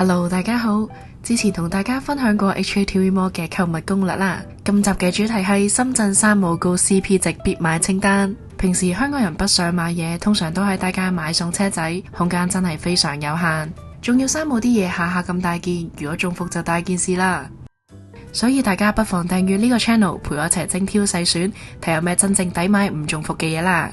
Hello， 大家好。之前同大家分享過 HKTV Mall 嘅購物攻略啦。今集嘅主題係深圳山姆高 CP 值必買清單。平時香港人北上買嘢，通常都喺大街買餸車仔，空間真係非常有限。仲要山姆啲嘢下下咁大件，如果中伏就大件事啦。所以大家不妨訂閱呢個 channel， 陪我一齊精挑細選，睇有咩真正抵買唔中伏嘅嘢啦。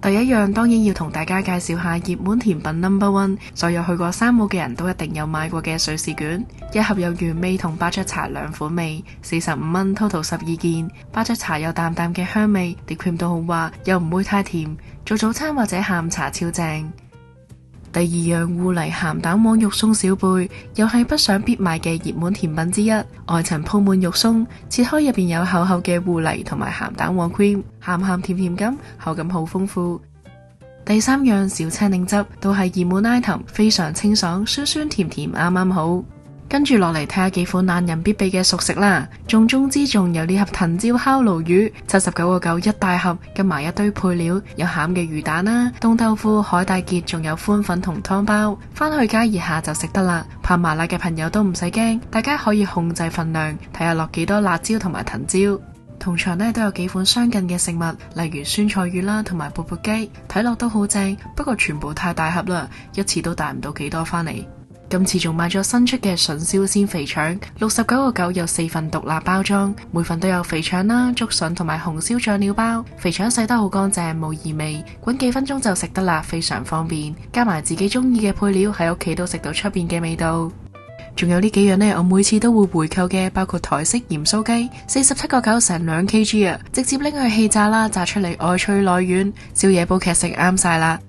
第一樣當然要同大家介紹下熱門甜品 No.1， 所有去過山姆嘅人都一定有買過嘅瑞士卷，一盒有原味同伯爵茶兩款味，45蚊 total 12件。伯爵茶有淡淡嘅香味，啲 cream 都好滑，又唔會太甜，做早餐或者下午茶超正。第二樣芋泥鹹蛋黃肉鬆小貝，又係北上必買嘅熱門甜品之一。外層鋪滿肉鬆，切開入邊有厚厚嘅芋泥同埋鹹蛋黃 cream， 鹹鹹甜甜咁，口感好豐富。第三樣小青檸汁都係熱門 item， 非常清爽，酸酸甜甜啱啱好。跟住落嚟睇下幾款懶人必備嘅熟食啦，重中之重有呢盒藤椒烤鱸魚，79.9一大盒，跟埋一堆配料，有餡嘅魚蛋啦、凍豆腐、海帶結，仲有寬粉同湯包，返去加熱下就食得啦。怕麻辣嘅朋友都唔使驚，大家可以控制份量，睇下落幾多辣椒同埋藤椒。同場呢都有幾款相近嘅食物，例如酸菜魚啦同埋缽缽雞，睇落都好正，不過全部太大盒啦，一次都帶唔到幾多返嚟。今次仲買咗新出嘅筍燒鮮肥腸，69.9有4份獨立包裝，每份都有肥腸啦、竹筍同埋紅燒醬料包。肥腸洗得好乾淨，冇異味，滾幾分鐘就食得啦，非常方便。加埋自己中意嘅配料，喺屋企都食到出邊嘅味道。仲有呢幾樣呢，我每次都會回購嘅，包括台式鹽酥雞，47.9成2 kg 啊，直接拎去氣炸啦，炸出嚟外脆內軟，宵夜煲劇食啱晒啦。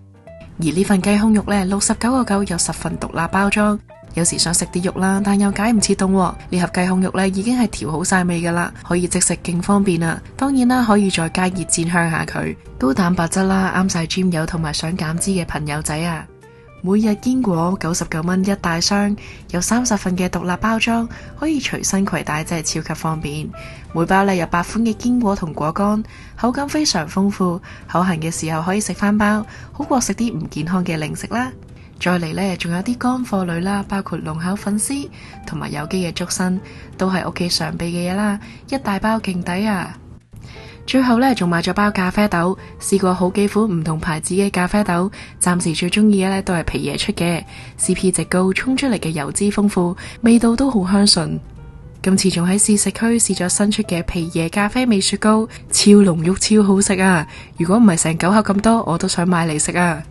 而呢份雞胸肉呢，69.9有10份獨立包裝，有時想食啲肉啦，但又解唔切凍。呢盒雞胸肉呢已經係調好晒味噶啦，可以即食，勁方便啊！當然啦，可以再加熱煎香下佢，高蛋白質啦，啱晒 gym 友同埋想減脂嘅朋友仔啊！每日堅果99蚊一大箱，有30份嘅獨立包裝，可以隨身攜帶，真係超級方便。每包呢有8款嘅堅果同果乾，口感非常豐富，口痕嘅時候可以食翻包，好過食啲唔健康嘅零食啦。再嚟呢，仲有啲乾貨類啦，包括龍口粉絲同埋有機嘅竹笙，都係屋企常備嘅嘢啦，一大包勁抵啊！最後呢，仲買咗包咖啡豆，試過好幾款唔同牌子嘅咖啡豆，暫時最中意嘅呢都係皮爺出嘅 CP 值高，沖出嚟嘅油脂豐富，味道都好香醇。今次仲喺試食區試咗新出嘅皮爺咖啡味雪糕，超濃郁超好食啊！如果唔係成9盒咁多，我都想買嚟食啊！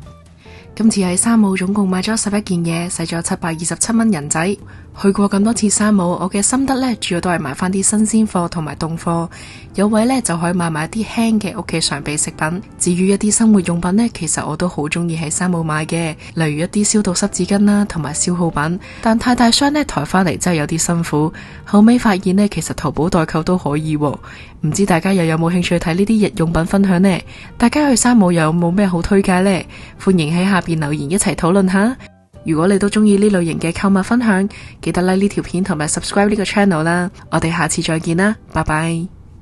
今次喺山姆總共買咗11件嘢，使咗727蚊人仔。去過咁多次山姆，我嘅心得呢，主要都係買翻啲新鮮貨同埋凍貨，有位呢，就可以買埋啲輕嘅屋企常備食品。至於一啲生活用品呢，其實我都好中意喺山姆買嘅，例如一啲消毒濕紙巾啦，同埋消耗品。但太大箱呢，抬翻嚟真係有啲辛苦。後尾發現呢，其實淘寶代購都可以喎。唔知大家又有冇興趣睇呢啲日用品分享呢？大家去山姆又有冇咩好推介呢？歡迎喺下邊留言一齊討論下。如果你都中意呢類型嘅購物分享，記得 like 呢條片同埋 subscribe 呢個 channel 啦。我哋下次再見啦，拜拜。